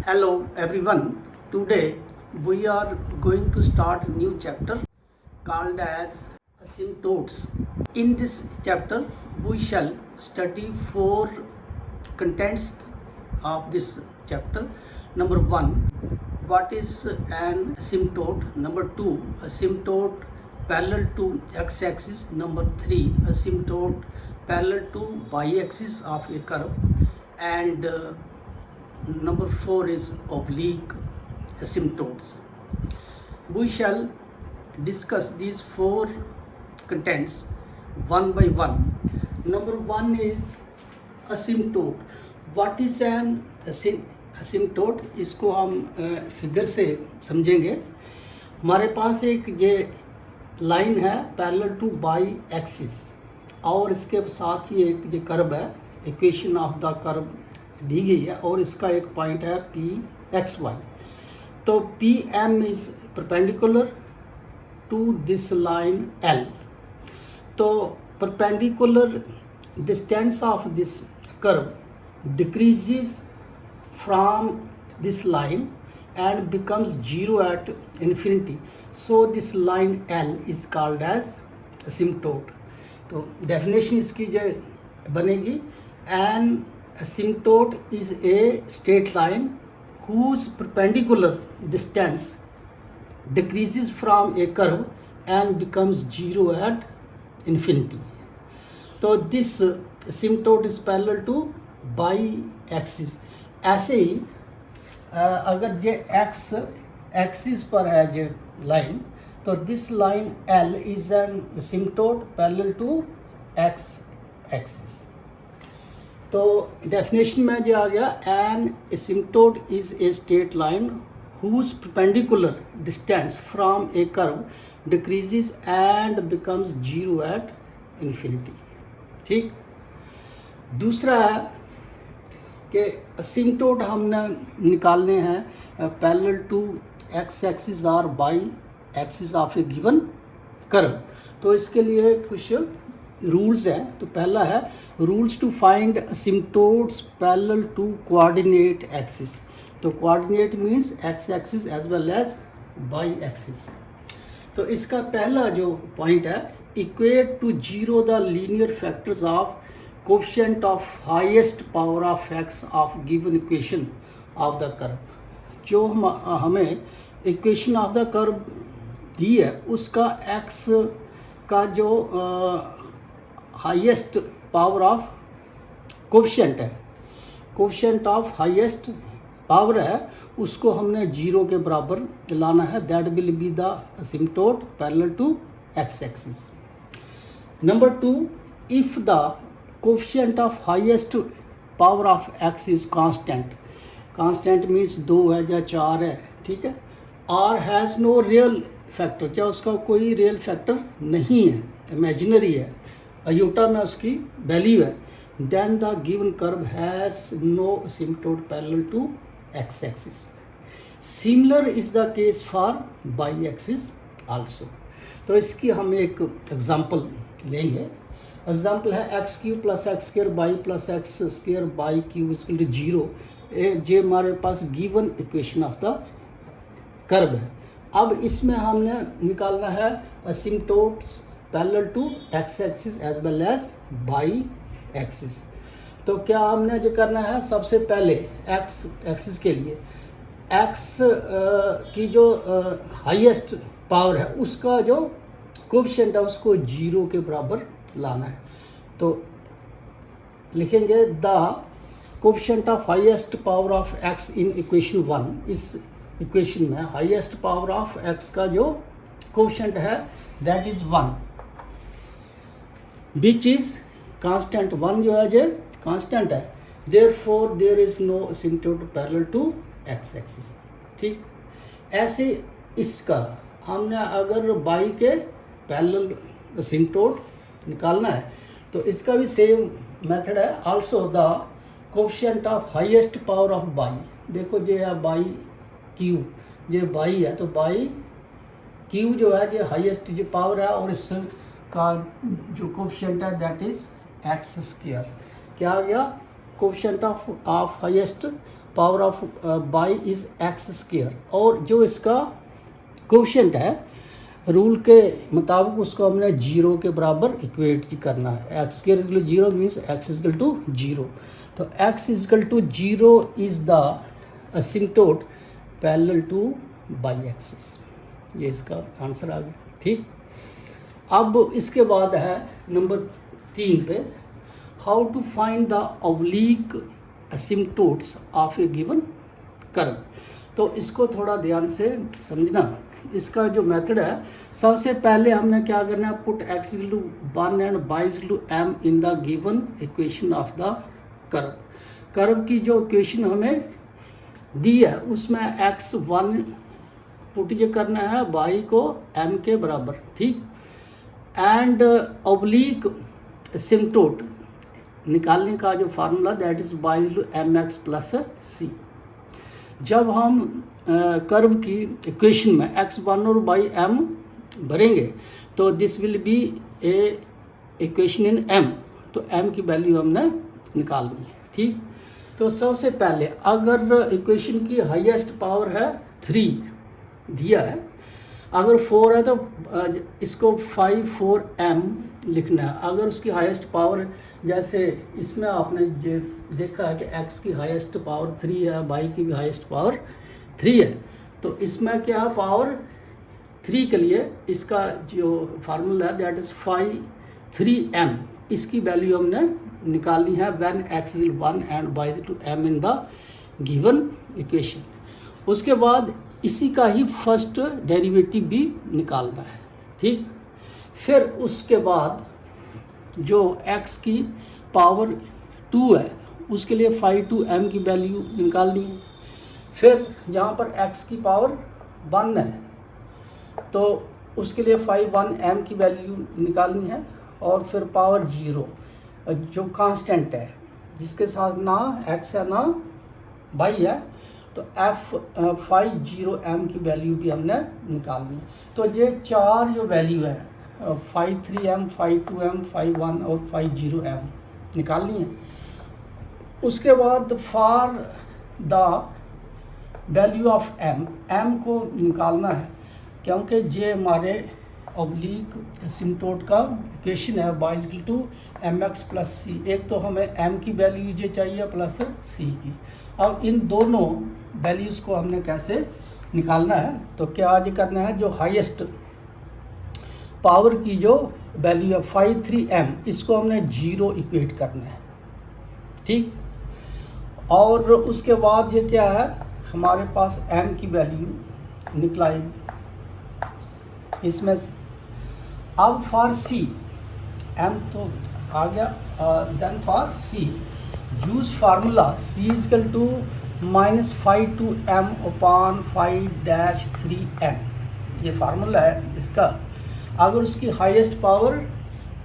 Hello everyone. Today we are going to start a new chapter called as asymptotes. In this chapter we shall study four contents of this chapter. Number 1, what is an asymptote? Number 2, asymptote parallel to x-axis. Number 3, asymptote parallel to y-axis of a curve. And number 4 is oblique asymptotes. We shall discuss these four contents one by one. Number 1 is asymptote. What is an asymptote? इसको हम figure से समझेंगे. हमारे पास एक ये line है parallel to by axis और इसके साथ ही एक ये कर्व है, इक्वेशन ऑफ द कर्व दी गई है और इसका एक पॉइंट है पी एक्स वाई. तो P M is perpendicular to this line L. तो perpendicular distance of this curve decreases from this line and becomes zero at infinity. So this line L is called as asymptote. तो definition इसकी जो बनेगी, an asymptote is a straight line whose perpendicular distance decreases from a curve and becomes zero at infinity. तो this asymptote is parallel to y-axis. ऐसे ही अगर ये x axis पर है जो लाइन, तो this line L is an asymptote parallel to x axis. तो definition में जो आ गया, an asymptote is a straight line whose perpendicular distance from a curve decreases and becomes zero at infinity. ठीक. दूसरा है कि असिम्प्टोट हमने निकालने हैं पैरेलल टू एक्स एक्सिस और Y axis of a given curve. तो इसके लिए कुछ रूल्स हैं. तो पहला है rules to find असिम्प्टोट्स parallel to coordinate axis. तो coordinate means X axis as well as Y axis. तो इसका पहला जो पॉइंट है, equate to zero the linear factors of coefficient of highest power of X of given equation of the curve. जो हमें equation of the curve दी है उसका एक्स का जो हाईएस्ट पावर ऑफ कोएफिशिएंट है, कोएफिशिएंट ऑफ हाईएस्ट पावर है, उसको हमने जीरो के बराबर लाना है. That will be the asymptote parallel to x axis. Number 2, if the coefficient of highest power of X is constant. Constant means 2 है या 4 है, ठीक है. Or has no real factor, चाहे उसका कोई रियल फैक्टर नहीं है, इमेजिनरी है, अयोटा में उसकी वैल्यू है. Then the given curve has no asymptote parallel to x axis. Similar is the case for Y axis also. तो इसकी हम एक एग्जांपल लेंगे. एग्जाम्पल है X cube plus X square Y plus X square Y cube equal to zero. ये हमारे पास given equation of the curve है. अब इसमें हमने निकालना है asymptotes parallel to x axis as well as Y axis. तो क्या हमने जो करना है, सबसे पहले एक्स एक्सिस के लिए एक्स की जो हाईएस्ट पावर है उसका जो कोएफिशिएंट है उसको जीरो के बराबर लाना है. तो लिखेंगे the coefficient of highest power of x in equation 1. इस इक्वेशन में हाईएस्ट पावर ऑफ एक्स का जो कोएफिशिएंट है that is 1 which is constant. 1 जो है जो कांस्टेंट है, therefore there is no asymptote parallel to x axis. ठीक. ऐसे इसका हमने अगर बाई के पैरेलल असिम्प्टोट निकालना है तो इसका भी सेम मेथड है. Also the coefficient of highest power of by. देखो ये है बाई क्यू, ये बाई है, तो बाई क्यू जो है ये हाईएस्ट जो पावर है और इसका जो कोएफिशिएंट है दैट इज एक्स स्क्वायर. क्या आ गया, coefficient of highest power of by is x square, और जो इसका कोशेंट है रूल के मुताबिक उसको हमने 0 के बराबर इक्वेट करना है। X square equal to 0 means X equal to 0, तो X equal to 0 is the asymptote parallel to by axis. ये इसका आंसर आ गया। ठीक, अब इसके बाद है नंबर 3 पे, how to find the oblique asymptotes of a given curve. तो इसको थोड़ा ध्यान से समझना। इसका जो मेथड है, सबसे पहले हमने क्या करना है, put x equal to 1 and y equal to m in the given equation of the curve. Curve की जो इक्वेशन हमें दी है उसमें x1 पुट ये करना है, y को m के बराबर। ठीक, एंड ऑब्लिक असिम्प्टोट निकालने का जो formula that is y equal to mx plus c। जब हम कर्व की इक्वेशन में x1 और y(m) भरेंगे तो this will B A equation in m, तो m की वैल्यू हमने निकालनी है। ठीक, तो सबसे पहले अगर इक्वेशन की हाईएस्ट पावर है 3 दिया है, अगर 4 है तो इसको 5 4m लिखना है। अगर उसकी हाईएस्ट पावर, जैसे इसमें आपने देखा है कि x की हाईएस्ट पावर 3 है, y की भी हाईएस्ट पावर 3 है, तो इसमें क्या पावर 3 के लिए इसका जो फार्मूला है दैट इज 5 3m, इसकी वैल्यू हमने निकालनी है when x is 1 and y is two m in the given equation. उसके बाद इसी का ही फर्स्ट डेरिवेटिव भी निकालना है। ठीक, फिर उसके बाद जो x की पावर 2 है उसके लिए 5 2m की वैल्यू निकालनी है। फिर जहाँ पर x की पावर 1 है तो उसके लिए 5 1m की वैल्यू निकालनी है, और फिर पावर 0 जो कांस्टेंट है जिसके साथ ना x है ना y है, तो f5 0m की वैल्यू भी हमने निकालनी है। तो ये 4 जो वैल्यू है 5 3m 5 2m 5 1 और 5 0m निकालनी है। उसके बाद for the value of m को निकालना है, क्योंकि ये हमारे ऑब्लिक असिम्प्टोट का इक्वेशन है y equal to mx plus c। एक तो हमें m की वैल्यू ये चाहिए प्लस c की। अब इन दोनों वैल्यूज़ को हमने कैसे निकालना है, तो क्या आज करना है, जो हाईएस्ट पावर की जो वैल्यू है 5 3m, इसको हमने 0 इक्वेट करना है। ठीक, और उसके बाद ये क्या है, हमारे पास m की वैल्यू निकलाएगी इसमें से। अब फॉर c, m तो आ गया, then for c use formula c equal to -5 2m upon 5 3m, ये फार्मूला है इसका। अगर उसकी हाईएस्ट पावर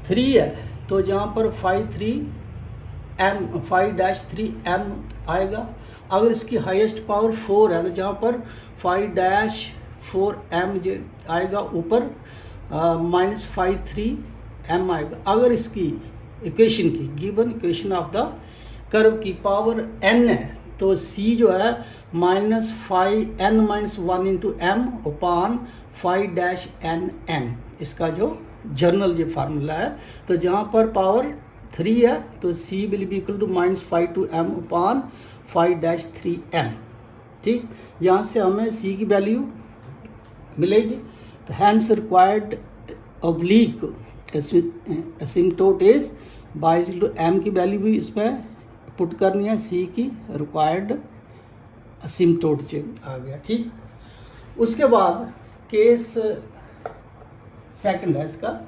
3 है तो जहाँ पर 5 3m आएगा। अगर इसकी हाईएस्ट पावर 4 है तो जहाँ पर 5 4m जो आएगा ऊपर -5 3m आएगा। अगर इसकी इक्वेशन की given equation of the curve की पावर n है तो c जो है -5n-1 into m upon 5 n, इसका जो जर्नल ये फार्मूला है। तो जहाँ पर पावर 3 है तो c will be equal to -5 2m upon 5 3m। ठीक, यहाँ से हमें c की वैल्यू मिलेगी। तो hence required oblique asymptote is y equal to m की वैल्यू भी इसमें पुट करनी है, c की रिक्वायर्ड असिम्प्टोट जो आ गया। ठीक, उसके बाद केस सेकंड है इसका,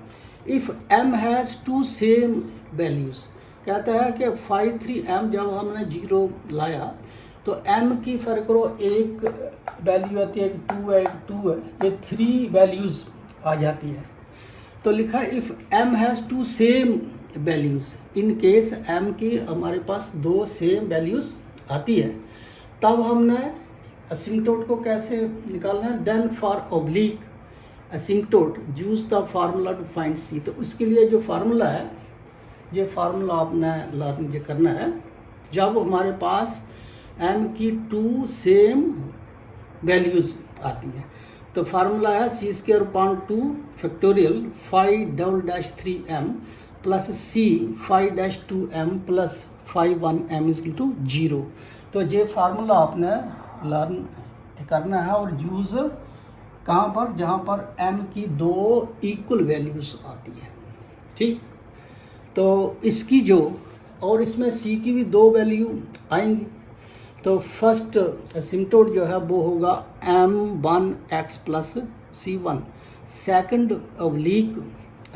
if m has 2 same values. कहता है कि 5 3m जब हमने 0 लाया तो m की फ़र्क करो, एक वैल्यू आती है, एक 2 है, एक 2 है, ये 3 वैल्यूज़ आ जाती है। तो लिखा if m has 2 same values, in case m की हमारे पास 2 सेम वैल्यूज़ आती है, तब हमने असिम्प्टोट को कैसे निकालना है। Then for oblique asymptote use the formula to find c। तो उसके लिए जो फार्मूला है, ये फार्मूला आपने लर्न करना है। जब हमारे पास m की 2 सेम वैल्यूज़ आती हैं। तो फार्मूला है C square upon 2 factorial 5-3m plus C 5-2m plus 5-1m is to 0। तो ये फार्मूला आपने लर्न करना है और यूज़ कहाँ पर, जहाँ पर m की 2 इक्वल वैल्यूज़ आती है। ठीक, तो इसकी जो और इसमें c की भी 2 वैल्यू आएंगी। तो फर्स्ट एसिम्पटोट जो है वो होगा m1x plus c1। Second oblique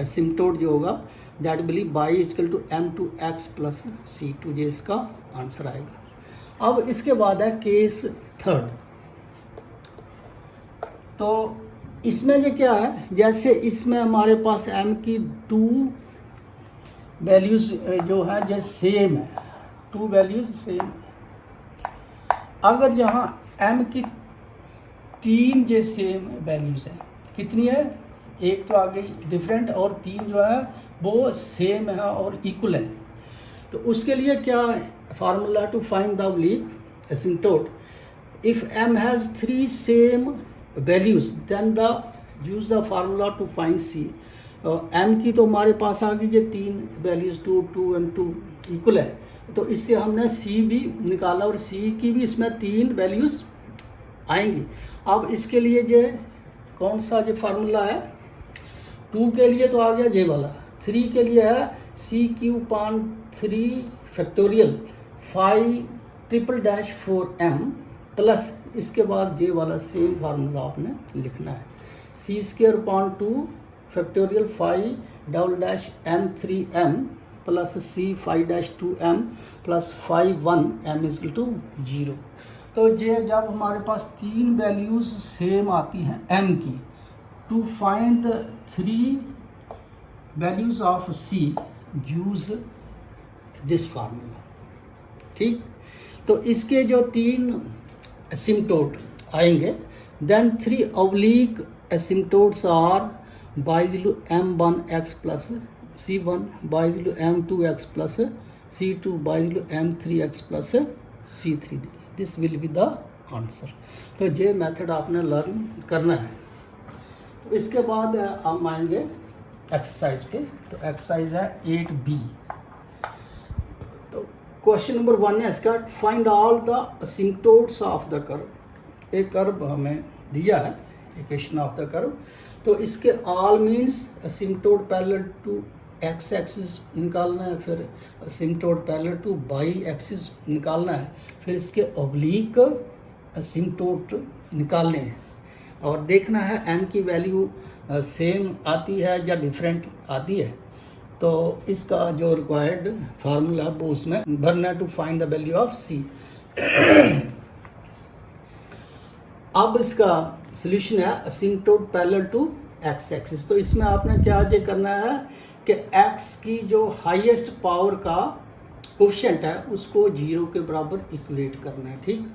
asymptote जो होगा that will be y equal टू m2x प्लस c2। ये इसका आंसर आएगा। अब इसके बाद है केस थर्ड। तो इसमें जो क्या है, जैसे इसमें हमारे पास m की 2 वैल्यूज़ जो है जो सेम है, 2 वैल्यूज़ सेम। अगर जहाँ m की 3 जो सेम वैल्यूज़ हैं, कितनी है, एक तो आ गई डिफरेंट और 3 जो है वो सेम है और इक्वल है। तो उसके लिए क्या formula to find the oblique asymptote, if m has 3 same values then the use the formula to find c। m की तो हमारे पास आ गई ये 3 वैल्यूज़, 2 एंड 2 इक्वल है। तो इससे हमने c भी निकाला और c की भी इसमें 3 वैल्यूज़ आएंगी। अब इसके लिए ये कौन सा जो फार्मूला है, 2 के लिए तो आ गया ये वाला, 3 के लिए है c³ फैक्टोरियल 5/4m प्लस इसके बाद ये वाला सेम फार्मूला आपने लिखना है, c² factorial 5/m3m plus c5-2m plus 5-1m is to 0। तो ये जब हमारे पास 3 वैल्यूज़ सेम आती हैं m की, to find the 3 values of c use this formula. ठीक, तो इसके जो 3 एसिम्पटोट आएंगे, then 3 oblique asymptotes are y is to m1x plus c1, y is to m2x plus c2, y is to m3x plus c3। This will be the answer. तो ये method आपने learn करना है। तो इसके बाद हम आएंगे एक्सरसाइज पे। तो एक्सरसाइज है 8b। तो क्वेश्चन नंबर 1 है इसका, find all the asymptotes of the curve. एक कर्व हमें दिया है, इक्वेशन ऑफ द कर्व। तो इसके all means asymptote parallel to x axis निकालना है, फिर asymptote parallel to y axis निकालना है, फिर इसके ऑब्लिक एसिम्पटोट निकालने हैं और देखना है m की वैल्यू सेम आती है या डिफरेंट आती है। तो इसका जो रिक्वायर्ड फार्मूला वो उसमें भरना है to find the value of c। अब इसका सोल्यूशन है asymptote parallel to x axis. तो इसमें आपने क्या ये करना है कि x की जो हाईएस्ट पावर का कोफिशिएंट है उसको 0 के बराबर इक्वेट करना है। ठीक,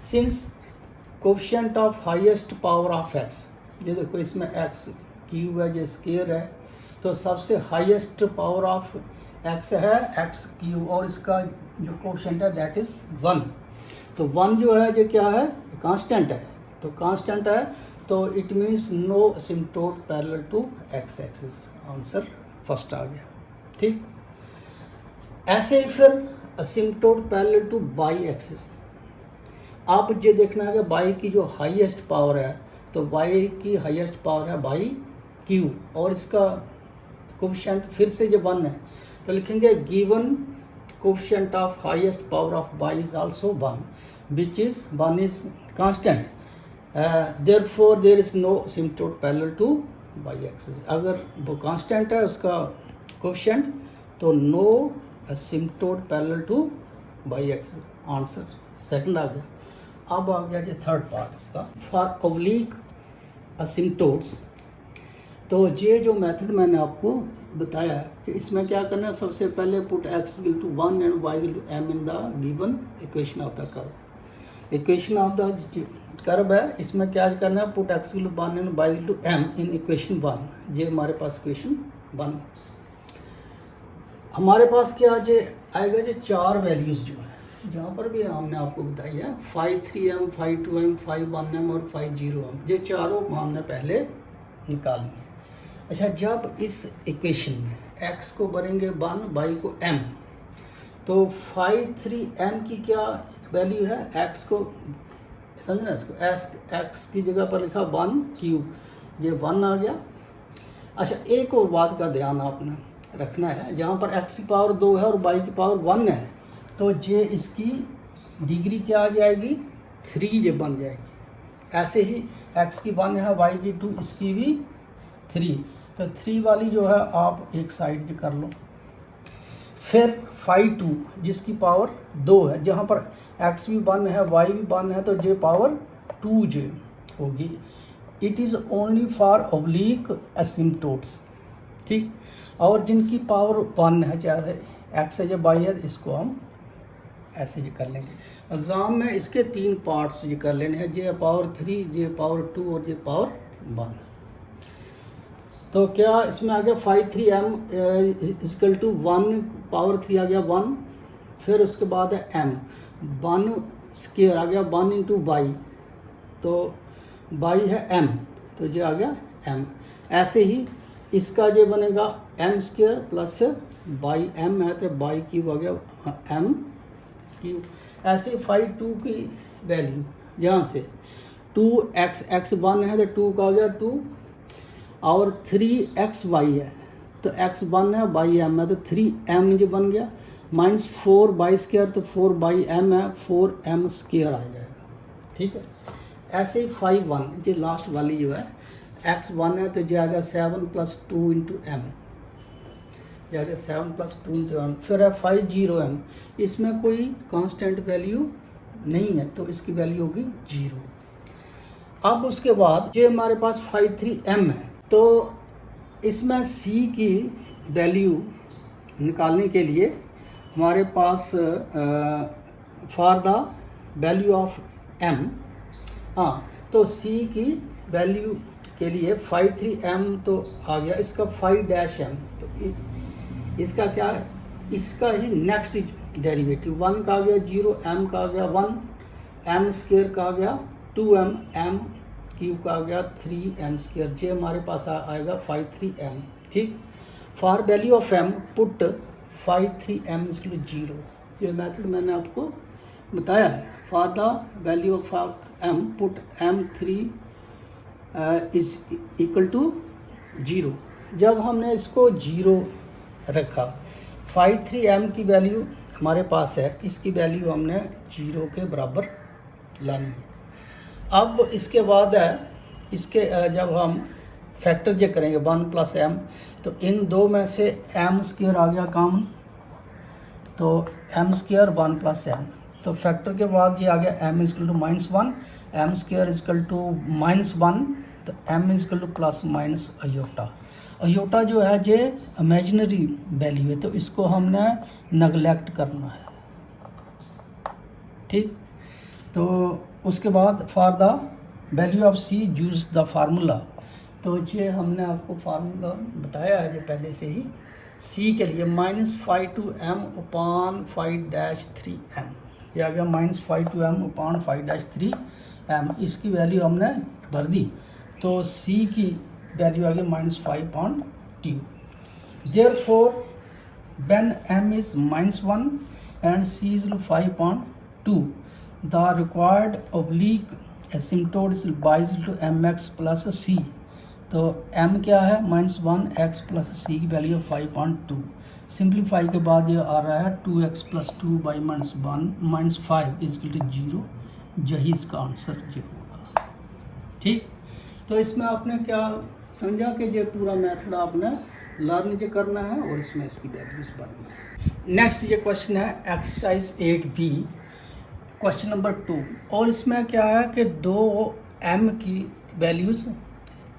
since coefficient of highest power of x, ये देखो इसमें x क्यूब है, ये स्क्वायर है, तो सबसे हाईएस्ट पावर ऑफ x है x क्यूब और इसका जो कोफिशिएंट है दैट इज 1। तो 1 जो है ये क्या है, कांस्टेंट है। तो कांस्टेंट है तो it means no asymptote parallel to x axis. Answer first आ गया। ठीक, ऐसे ही फिर asymptote parallel to y axis. आप ये देखना है कि वाई की जो हाईएस्ट पावर है, तो वाई की हाईएस्ट पावर है वाई क्यूब और इसका कोफिशिएंट फिर से ये 1 है। तो लिखेंगे given coefficient of highest power of y is also 1 which is 1 is constant, therefore there is no asymptote parallel to y axis। अगर वो कांस्टेंट है उसका कोफिशिएंट तो no asymptote parallel to y axis। Answer second आ गया। अब आ गया जो थर्ड पार्ट इसका, फॉर ऑब्लिक asymptotes। तो ये जो मेथड मैंने आपको बताया है कि इसमें क्या करना है, सबसे पहले put x equal to 1 and y equal to m in the given equation of the curve. Equation of the curve है, इसमें क्या करना है, put x equal to 1 and y equal to m in equation 1। ये हमारे पास equation 1। हमारे पास क्या जे आएगा, जो 4 वैल्यूज़ जो है जहाँ पर भी हमने आपको बताई है 5.3m, 5.2m, 5.1m और 5.0m, ये चारों हमने पहले निकालनी है। अच्छा, जब इस इक्वेशन में x को भरेंगे 1, y को m, तो 5.3m की क्या वैल्यू है, x को समझना, इसको x की जगह पर लिखा 1 क्यूब, ये 1 आ गया। अच्छा, एक और बात का ध्यान आपने रखना है, जहाँ पर x की पावर 2 है और y की पावर 1 है, तो ये इसकी डिग्री क्या आ जाएगी, 3 ये बन जाएगी। ऐसे ही x की 1 है, y की 2, इसकी भी 3, तो 3 वाली जो है आप एक साइड कर लो। फिर 5.2 जिसकी पावर 2 है, जहाँ पर x भी 1 है, y भी 1 है, तो ये पावर 2 जे होगी। It is only for oblique asymptotes, ठीक। और जिनकी पावर 1 है, चाहे x है या y है, इसको हम ऐसे ही कर लेंगे। एग्ज़ाम में इसके 3 पार्ट्स ये कर लेने हैं, ये पावर 3, ये पावर 2 और ये पावर 1। तो क्या इसमें आ गया 5.3m इक्वल टू 1 पावर 3 आ गया 1, फिर उसके बाद है m 1 स्क्वायर आ गया 1 इंटू y, तो y है m, तो ये आ गया m। ऐसे ही इसका ये बनेगा m square plus by m है, तो बाई क्यूब आ गया m क्यूब। ऐसे 5.2 की वैल्यू यहाँ से 2x, x 1 है तो 2 का आ गया 2, और 3xy है तो x 1 है, y m है, तो 3m जो बन गया, माइनस 4y स्क्वायर, तो 4y m है, 4m स्क्वायर आ जाएगा, ठीक है। ऐसे ही 5.1 जो लास्ट वाली जो है x 1 है, तो जो आ गया 7 + 2 इंटू m, जाएगा 7 + 2 इंटू m। फिर है 5.0m, इसमें कोई कांस्टेंट वैल्यू नहीं है, तो इसकी वैल्यू होगी 0। अब उसके बाद जो हमारे पास 5.3m है, तो इसमें c की वैल्यू निकालने के लिए हमारे पास for the value of m, हाँ, तो c की वैल्यू के लिए 5.3m तो आ गया, इसका 5-m, तो इसका क्या है, इसका ही नेक्स्ट डेरिवेटिव 1 का आ गया 0, m का आ गया 1, m स्क्वायर का आ गया 2m, m क्यूब का आ गया 3m स्क्वायर, जे हमारे पास आएगा 5.3m, ठीक। For value of m put 5.3m is to 0, ये मेथड मैंने आपको बताया है। For the value of m put m3 is equal to 0। जब हमने इसको 0 रखा, 5.3m की वैल्यू हमारे पास है, इसकी वैल्यू हमने 0 के बराबर लानी है। अब इसके बाद है, इसके जब हम फैक्टर जे करेंगे 1 + m, तो इन दो में से m स्क्वायर आ गया कॉमन, तो m स्क्वायर 1 + m, तो फैक्टर के बाद ये आ गया m = -1, m स्क्वायर = -1, तो m = ± अयोटा। अयोटा जो है ये इमेजिनरी वैल्यू है, तो इसको हमने नेगलेक्ट करना है, ठीक। तो उसके बाद for the value of c use the formula, तो ये हमने आपको फार्मूला बताया है जो पहले से ही, c के लिए -5.2m upon 5-3m, ये आ गया -5.2m upon 5-3m, इसकी वैल्यू हमने भर दी, तो c की वैल्यू आ गई -5.2। Therefore when m is -1 and c is 5.2, the required oblique asymptote is y = mx + c, तो m क्या है -1, x + c की वैल्यू 5.2। सिंप्लीफाई के बाद ये आ रहा है 2x + 2 / -1 - 5 = 0, यही इसका आंसर ये होगा, ठीक। तो इसमें आपने क्या समझा कि ये पूरा मेथड आपने लर्न जो करना है और इसमें इसकी वैल्यूज भरना है। नेक्स्ट ये क्वेश्चन है एक्सरसाइज 8b, क्वेश्चन नंबर 2, और इसमें क्या है कि 2m की वैल्यूज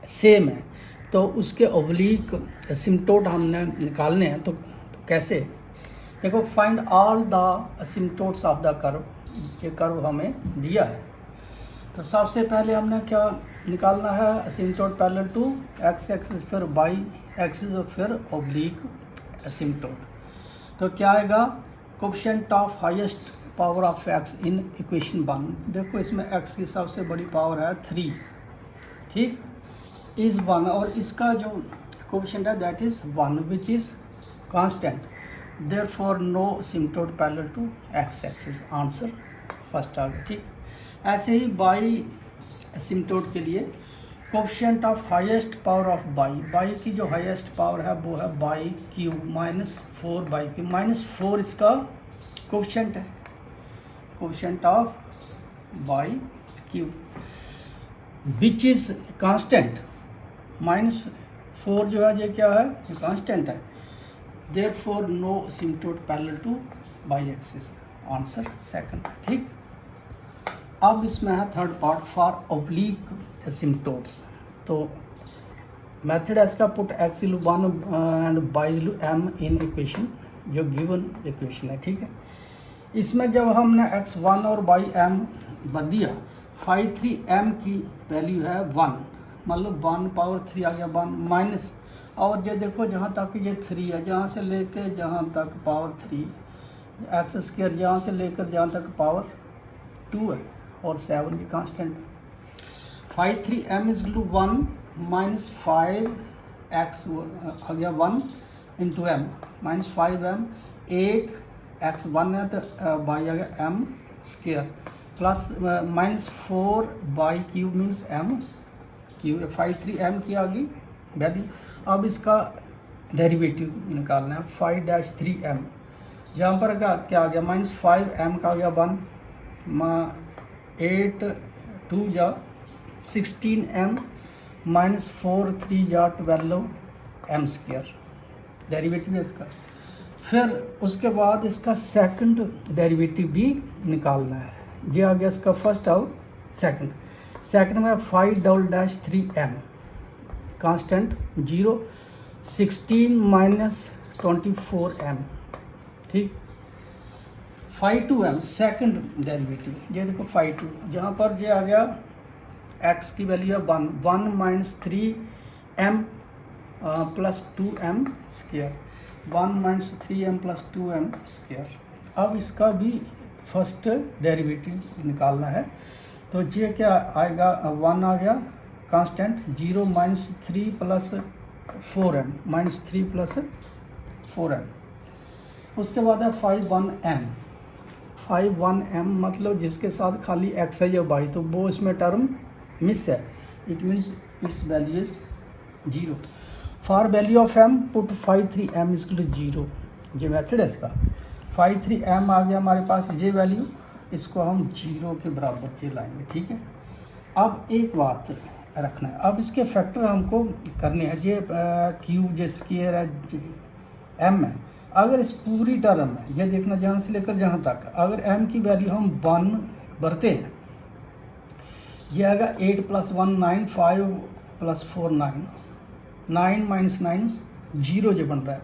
सेम है, तो उसके ऑब्लिक एसिम्पटोट हमने निकालने हैं, तो कैसे, देखो find all the asymptotes of the curve, ये कर्व हमें दिया है, तो सबसे पहले हमने क्या निकालना है, asymptote parallel to x axis, फिर y एक्सिस और फिर ऑब्लिक एसिम्पटोट। तो क्या आएगा, coefficient of highest power of x in equation 1। देखो इसमें एक्स की सबसे बड़ी पावर है 3, ठीक, इज़ 1, और इसका जो कोएफिशिएंट है that is 1 which is constant, therefore no asymptote parallel to x axis. Answer first आ गया, ठीक। ऐसे ही बाई सिम्टोड के लिए coefficient of highest power of y की जो हाईएस्ट पावर है वो है बाई क्यूब -4 बाई क्यूब। -4 इसका कोएफिशिएंट है, coefficient of y cube which is constant. -4 जो है ये क्या है, ये कांस्टेंट है, therefore no asymptote parallel to by axis. Answer second, ठीक। अब इसमें है third part for oblique asymptotes. तो मेथड है इसका, put x equal 1 and y equal m in equation, जो गिवन इक्वेशन है, ठीक है। इसमें जब हमने x1 और y m भर दिया, phi 3 m की वैल्यू है 1, मतलब 1 पावर 3 आ गया 1 माइनस, और ये देखो जहाँ तक ये 3 है, जहाँ से लेके जहाँ तक पावर 3, एक्स स्क्वायर जहाँ से लेकर जहाँ तक पावर 2 है, और 7 की constant. 5 3 m is to 1 minus 5 x आ गया 1 into m minus 5 m 8 x 1 है तो y आ गया m square plus minus 4 y cube means m cube. 5 3 m की आ गई वैल्यू। अब इसका डेरिवेटिव निकालना है 5 3 m, जहाँ पर क्या आ गया -5 m का आ गया 1, 8 2 जा 16 m माइनस 4 3 जा 12 m स्क्वायर, डेरिवेटिव है इसका। फिर उसके बाद इसका सेकंड डेरिवेटिव भी निकालना है, ये आ गया इसका फर्स्ट और सेकंड में 5 3 m कांस्टेंट 0 16 माइनस 24 m, ठीक। 5 2 m सेकंड डेरिवेटिव, ये देखो 5 2, जहाँ पर ये आ गया x की वैल्यू है 1 minus 3 m plus 2 m square, 1 minus 3 m plus 2 m square. अब इसका भी फर्स्ट डेरिवेटिव निकालना है, तो ये क्या आएगा 1 आ गया constant 0 minus 3 plus 4m minus 3 plus 4m। उसके बाद है 5 1 m मतलब जिसके साथ खाली x है या y, तो वो इसमें टर्म मिस है, it means its value is 0। For value of m put 5 3 m is to 0, ये मेथड है इसका। 5 3 m आ गया हमारे पास ये वैल्यू, इसको हम 0 के बराबर ये लाएंगे, ठीक है। अब एक बात रखना है, अब इसके फैक्टर हमको करने हैं, ये क्यूब जे स्क्वायर है m है, अगर इस पूरी टर्म में ये देखना जहाँ से लेकर जहाँ तक, अगर m की वैल्यू हम 1 भरते हैं, ये आएगा 8 प्लस 1 9 5 प्लस 4 9 माइनस 9 0 जो बन रहा है,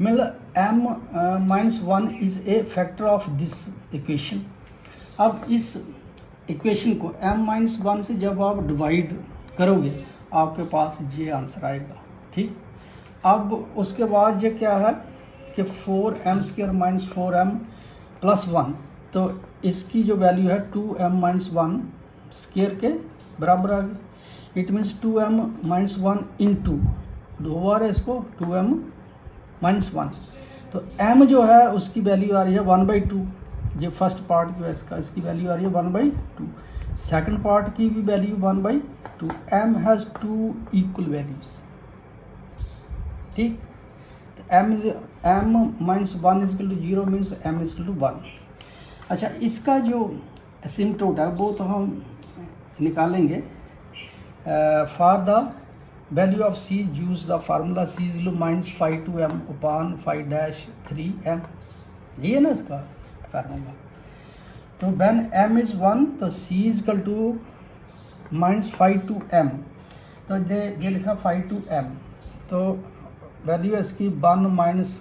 मतलब m minus 1 is a factor of this equation. अब इस इक्वेशन को m माइनस 1 से जब आप डिवाइड करोगे आपके पास ये आंसर आएगा, ठीक। अब उसके बाद ये क्या है कि 4m square minus 4m plus 1, तो इसकी जो वैल्यू है 2m माइनस 1 स्क्वायर के बराबर आ गई, it means 2m minus 1 into 2 बार है इसको 2m माइनस 1, तो m जो है उसकी वैल्यू आ रही है 1/2, ये फर्स्ट पार्ट जो है इसका, इसकी वैल्यू आ रही है 1/2, सेकंड पार्ट की भी value 1/2, m has 2 equal values, ठीक। m minus 1 is equal to 0 means m is equal to 1। अच्छा, इसका जो सिम्टोट है वो तो हम निकालेंगे। For the value of c use the formula c is equal minus 5 2m upon 5 3m, ये है ना इसका फार्मूला। तो व्हेन m इज 1 तो c is equal to minus 5 2m, तो ये लिखा 5 2m, तो वैल्यू है इसकी 1 minus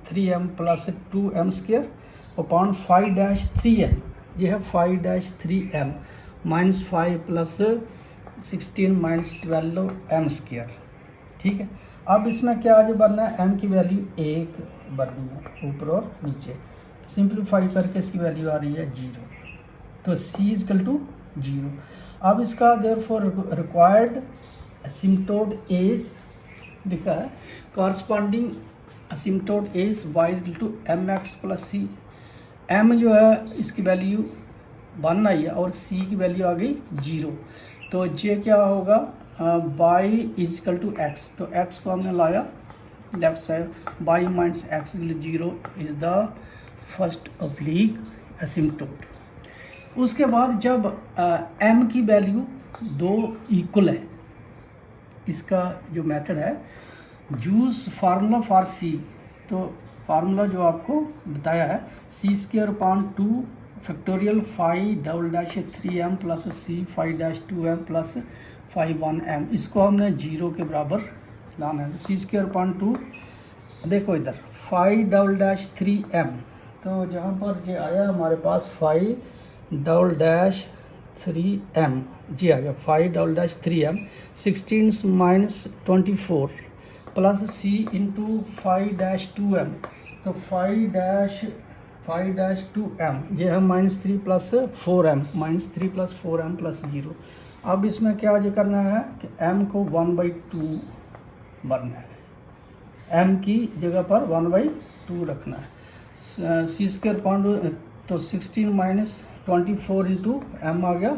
3m plus 2m square upon 5 3m, ये है 5 3m minus 5 plus 16 minus 12m square, ठीक है। अब इसमें क्या आज बनना है, m की वैल्यू 1 बननी है ऊपर और नीचे, सिंप्लीफाई करके इसकी वैल्यू आ रही है 0, तो c इजकल टू 0। अब इसका देयरफॉर रिक्वायर्ड असिम्प्टोट इज लिखा है corresponding asymptote is y is equal to mx plus c। m जो है इसकी वैल्यू 1 आई है और c की वैल्यू आ गई 0, तो ये क्या होगा y इजकल टू x, तो x को हमने लाया left side, y minus x is equal to 0 is the first oblique asymptote. उसके बाद जब m की वैल्यू 2 इक्वल है, इसका जो मेथड है यूज़ फार्मूला फॉर c, तो फार्मूला जो आपको बताया है c square upon 2 factorial 5 double dash 3m plus c 5 dash 2m plus 5 1m, इसको हमने 0 के बराबर लाना है। c स्क्वायर अपॉन 2 देखो इधर 5 डबल डैश 3m, तो जहाँ पर ये आया हमारे पास 5 डबल डैश 3m, जी आ गया 5 double dash 3m 16 minus 24 plus c into 5 dash 2m, तो 5 डैश 2m ये है minus 3 plus 4m, minus 3 plus 4m plus 0। अब इसमें क्या जो करना है कि m को 1/2 भरना है, m की जगह पर 1/2 रखना है। c स्क्वायर पॉइंट तो 16 माइनस 24 इंटू m आ गया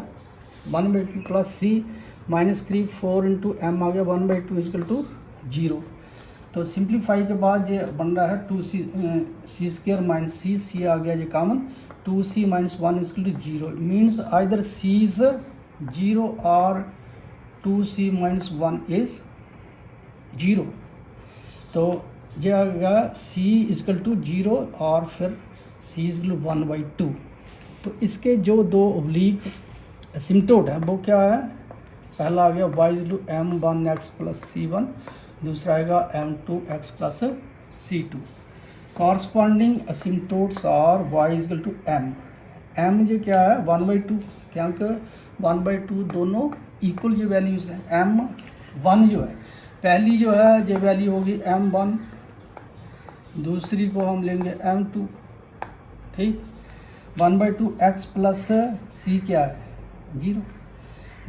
1/2 plus c minus 3 4 into m आ गया 1/2 इजकल टू 0। तो सिंप्लीफाई के बाद ये बन रहा है 2c स्क्वायर माइनस c आ गया ये common, 2c minus 1 is equal to 0 means either c is 0 और 2c माइनस 1 इज 0, तो ये आ गया c इजकल टू 0 और फिर c इजकल टू 1/2। तो इसके जो दो ओब्लिक असिम्प्टोट है वो क्या है, पहला आ गया y is equal to m1x plus c1, दूसरा आएगा m2x प्लस c2। कॉरस्पॉन्डिंग असिम्प्टोट्स और y इजकल टू m जो क्या है 1/2, क्योंकि 1/2 दोनों इक्वल जो वैल्यूज़ हैं। m1 जो है पहली जो है ये वैल्यू होगी m1, दूसरी को हम लेंगे m2, ठीक। 1/2 x प्लस c क्या है 0,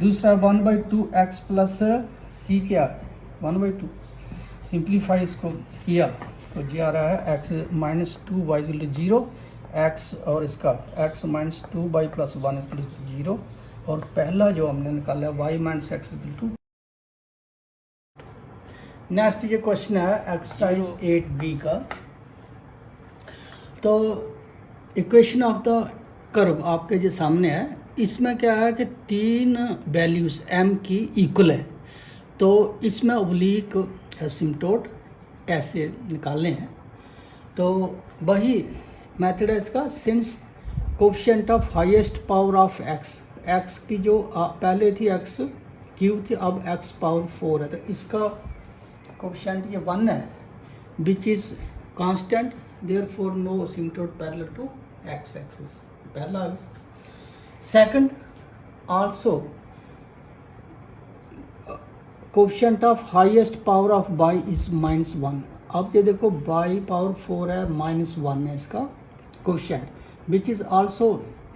दूसरा 1/2 x प्लस c क्या है 1/2। सिंप्लीफाई इसको किया तो ये आ रहा है x minus 2 y is equal to 0, x और इसका x minus 2 y plus 1 is equal to 0, और पहला जो हमने निकाला y minus x is equal to. Next ये क्वेश्चन है एक्सरसाइज 8b का। तो इक्वेशन ऑफ द कर्व आपके जो सामने है, इसमें क्या है कि 3 वैल्यूज़ m की इक्वल है, तो इसमें ओब्लिक एसिम्प्टोट कैसे निकालने हैं, तो वही मेथड है इसका। Since coefficient of highest power of x की जो पहले थी x क्यूब थी, अब x पावर 4 है, तो इसका कोफिशिएंट ये 1 है which is constant, therefore no asymptote parallel to x axis, पहला। Second also coefficient of highest power of y is -1। अब ये देखो y पावर 4 है, -1 है इसका coefficient which is also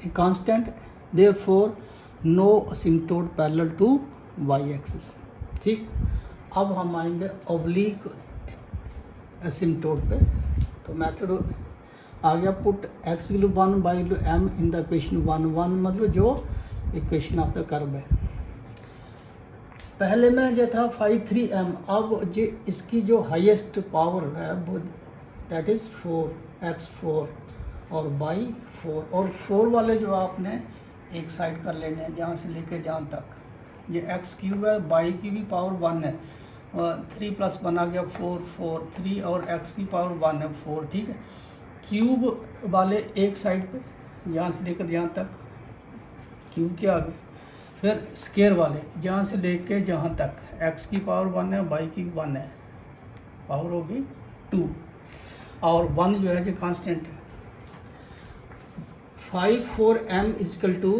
a constant, therefore no asymptote parallel to y axis, ठीक। अब हम आएंगे ओब्लिक असिम्प्टोट पे, तो मेथड आ गया put x equal 1 y equal m in the equation 1 मतलब जो इक्वेशन ऑफ द कर्व है। पहले में जो था 5 3m, अब जो इसकी जो हाईएस्ट पावर है वो दैट इज़ 4x4 और y 4, और 4 वाले जो आपने एक साइड कर लेने हैं जहाँ से लेके जहाँ तक। ये x क्यूब है, y की भी पावर 1 है, 3 प्लस 1 आ गया 4 3 और x की पावर 1 है 4, ठीक है। क्यूब वाले एक साइड पे यहाँ से लेकर यहाँ तक क्यूब के आगे, फिर स्क्वायर वाले जहाँ से लेके जहाँ तक x की पावर 1 है, y की 1 है, पावर होगी 2, और 1 जो है जो कांस्टेंट है। 5 4m इजकल टू,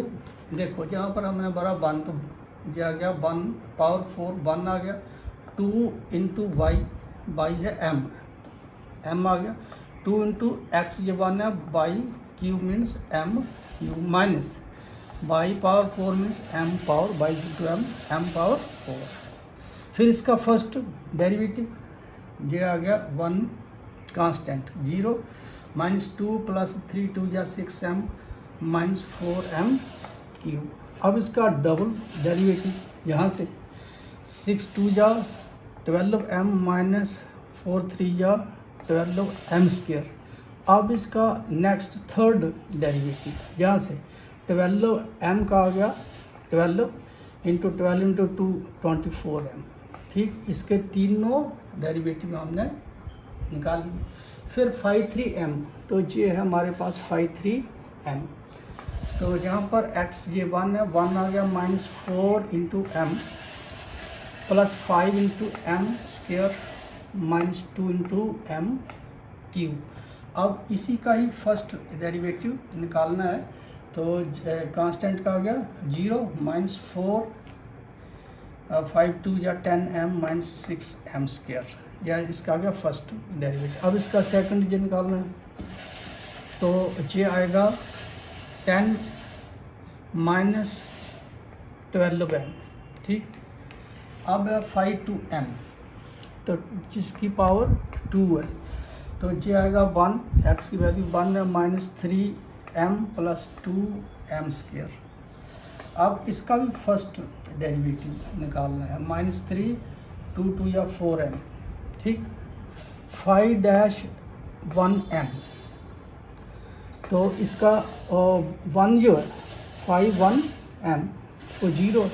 देखो जहाँ पर हमने भरा 1 तो जो आ गया 1 पावर 4 1 आ गया, 2 इंटू y है m आ गया, 2 इंटू एक्स जो 1 है by q means m q minus by power 4 means m power by two m power 4। फिर इसका फर्स्ट डेरिवेटिव ये आ गया 1 कांस्टेंट 0 माइनस 2 प्लस 3 2 या 6m माइनस 4m क्यूब। अब इसका डबल डेरिवेटिव यहाँ से 6 2 या 12m माइनस 4 3 या 12m स्क्वायर। अब इसका नेक्स्ट थर्ड डेरिवेटिव यहाँ से 12m का आ गया 12 इंटू 12 इंटू 2 24m। ठीक, इसके तीनों डेरिवेटिव हमने निकाल लिए। फिर 53m, तो ये है हमारे पास 53m। तो जहाँ पर x ये 1 है 1 आ गया minus 4 into m plus 5 into m square minus 2 into m cube. अब इसी का ही फर्स्ट डेरिवेटिव निकालना है। तो कांस्टेंट का आ गया 0 माइनस 4 5 2 या 10m माइनस 6m स्क्वायर, या इसका आ गया फर्स्ट डेरिवेटिव। अब इसका सेकंड ये निकालना है, तो ये आएगा 10 माइनस 12m। ठीक, अब है 5 टू m, तो जिसकी पावर 2 है, तो ये आएगा 1, x की वैल्यू 1 है minus 3m plus 2m square. अब इसका भी फर्स्ट डेरिवेटिव निकालना है माइनस 3 2 2 या 4m। ठीक, 5 डैश 1m, तो इसका 1 जो है 5 1m तो 0।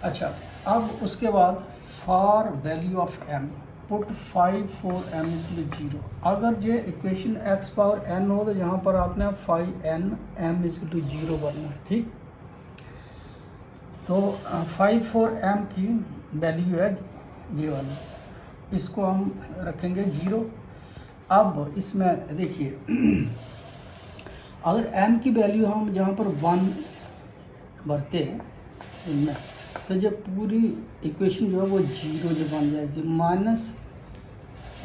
अच्छा, अब उसके बाद for value of m put 5 4m is 0। अगर ये इक्वेशन x पावर n हो तो यहाँ पर आपने 5nm इज 0 भरना है। ठीक, तो 5 4m की वैल्यू है ये वाली, इसको हम रखेंगे 0। अब इसमें देखिए अगर m की वैल्यू हम जहाँ पर 1 भरते हैं इनमें, तो जब पूरी इक्वेशन जो है वो 0 जो बन जाएगी। माइनस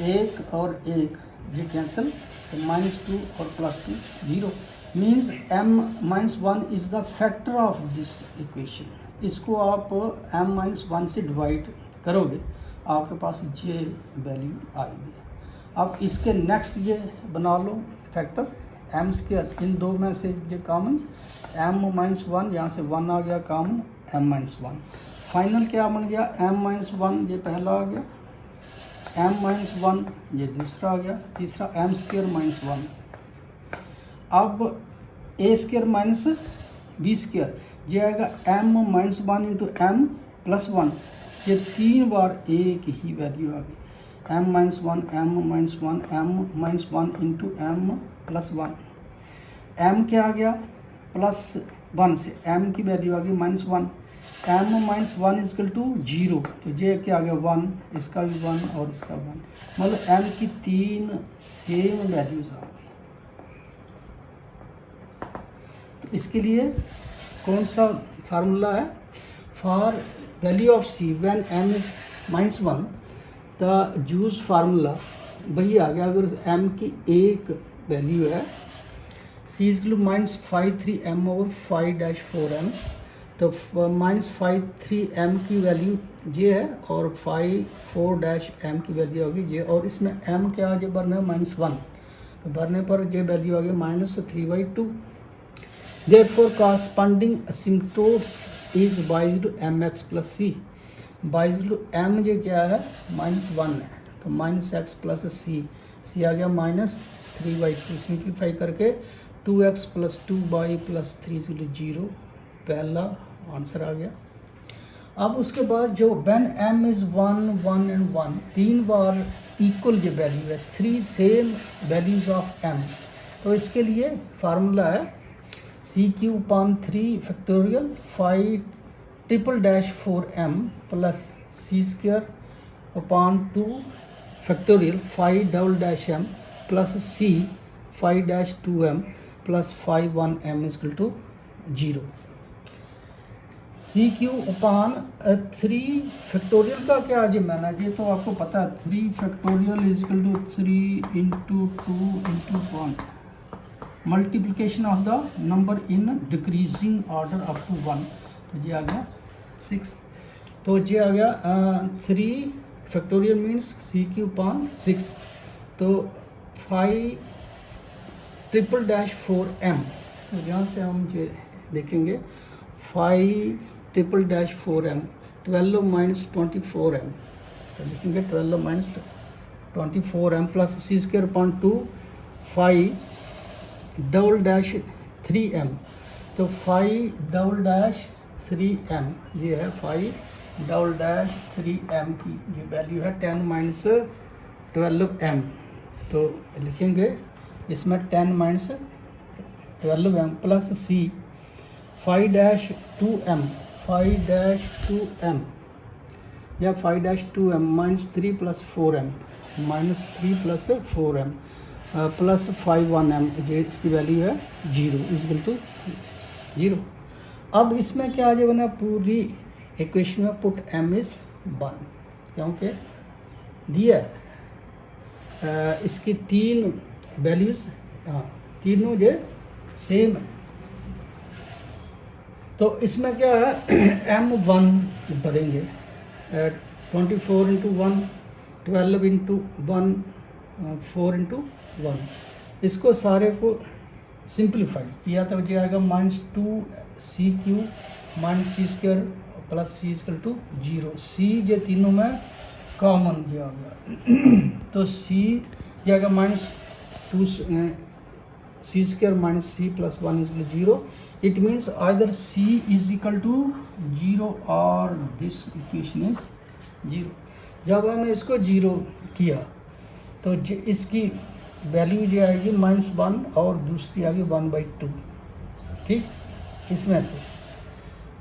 1 और 1 ये कैंसिल, तो माइनस 2 और plus 2 0 means m minus 1 is the factor of this equation. इसको आप m माइनस 1 से डिवाइड करोगे, आपके पास ये वैल्यू आएगी। अब इसके नेक्स्ट ये बना लो फैक्टर m स्क्वायर, इन दो में से ये कॉमन m माइनस 1, यहाँ से 1 आ गया कॉमन m माइनस 1। फाइनल क्या बन गया m माइनस 1, ये पहला आ गया, m माइनस 1 ये दूसरा आ गया, तीसरा m स्क्वायर माइनस 1। अब a square minus b square, ये आएगा m minus 1 into m plus 1। ये 3 बार एक ही वैल्यू आ गई, m minus 1 m minus 1 m minus 1 into m plus 1। m क्या आ गया प्लस 1 से m की वैल्यू आ गई minus 1, m minus 1 is equal to 0, तो ये क्या आ गया 1, इसका भी 1 और इसका 1, मतलब m की 3 सेम वैल्यूज आ गई। तो इसके लिए कौन सा फार्मूला है, for value of c when m is minus 1 the use formula वही आ गया। अगर m की एक वैल्यू है c is to minus 5 3m over 5 dash 4m, तो माइनस 5 3m की वैल्यू ये है और 5 4 डैश m की वैल्यू होगी ये, और इसमें m क्या जो भरना है माइनस 1, तो भरने पर ये वैल्यू आ गई minus 3/2। Therefore, corresponding asymptotes is y to mx plus c। y to m जो क्या है माइनस 1 है, तो माइनस एक्स प्लस c आ गया माइनस 3/2। सिंप्लीफाई करके 2x प्लस 2y प्लस 3 0, पहला आंसर आ गया। अब उसके बाद जो when m is 1 1 and 1, 3 bar equal जो वैल्यू है, 3 सेम वैल्यूज ऑफ m, तो इसके लिए फार्मूला है c³ factorial 5 triple dash 4m plus c² 2 factorial 5 double dash m plus c 5 dash 2m plus 5 1m is equal to 0। C q upon 3 factorial का क्या आज मैंने ये तो आपको पता है 3 factorial is equal to 3 into 2 into 1 multiplication of the number in decreasing order up to 1 तो ये आ गया 6 तो ये आ गया 3 फैक्टोरियल मीन्स सी क्यू अपान 6 तो 5 ट्रिपल डैश 4m तो यहाँ से हम ये देखेंगे 5 triple dash 4m 12 minus 24m तो लिखेंगे 12 minus 24m plus C square upon 2 5 double dash 3m तो 5 डबल डैश 3m ये है 5 डबल डैश 3m की ये वैल्यू है 10 माइनस 12m तो लिखेंगे इसमें 10 माइनस 12m प्लस सी 5 डैश 2m 5 डैश 2m या 5 dash 2m minus 3 plus 4m minus 3 plus 4m plus 5 1m ये इसकी वैल्यू है 0 इक्वल टू 0। अब इसमें क्या आ जाएगा ना पूरी इक्वेशन में पुट m इज 1 क्योंकि दिया इसकी 3 वैल्यूज हाँ तीनों जो सेम है तो इसमें क्या है m1 भरेंगे 24 इंटू 1 12 इंटू 1 4 इंटू 1 इसको सारे को सिंप्लीफाई किया तो ये आएगा minus 2 c q minus c square plus c equal to 0 c ये तीनों में कॉमन ये आ गया तो सी ये आएगा minus 2 c square minus c plus 1 is 0 it means either c is equal to 0 और दिस इक्वेशन इज 0। जब हमने इसको 0 किया तो इसकी वैल्यू जो आएगी -1 और दूसरी आएगी 1/2 ठीक इसमें से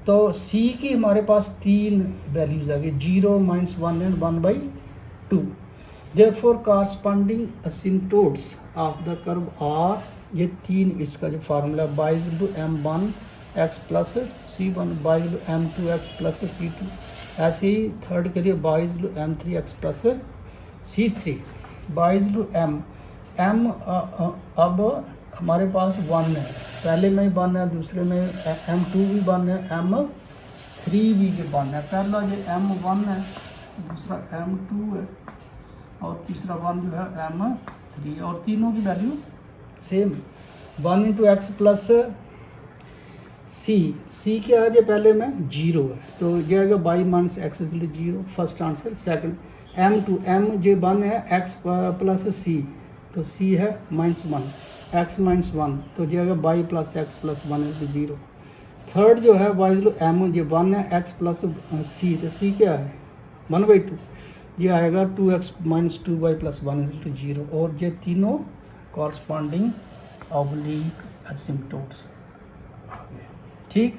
तो सी की हमारे पास 3 वैल्यूज आ गई 0 -1 and 1/2 therefore corresponding asymptotes of the curve are ये 3 इसका जो formula y equal to m1 x plus c1 y equal to m2 x plus c2 ऐसे ही थर्ड के लिए y equal to m3 x plus c3 y equal to m अब हमारे पास 1 है पहले में ही 1 है दूसरे में m2 भी 1 है m3 भी जो 1 है पहला जो m1 है दूसरा m2 है और तीसरा 1 जो है m3 और तीनों की value same 1 into x plus c क्या है जो पहले में 0 है तो ये आएगा by minus x equal to 0 first answer. Second m जो 1 है x प्लस सी तो सी है -1 x -1 तो ये आएगा by plus x plus 1 equal to 0। Third जो है y इक्वल टू m जो 1 है x प्लस सी तो सी क्या है 1/2 ये आएगा 2x - 2y plus 1 equal to 0 और ये तीनों कॉरस्पॉन्डिंग ऑब्लिक असिम्प्टोट्स ठीक।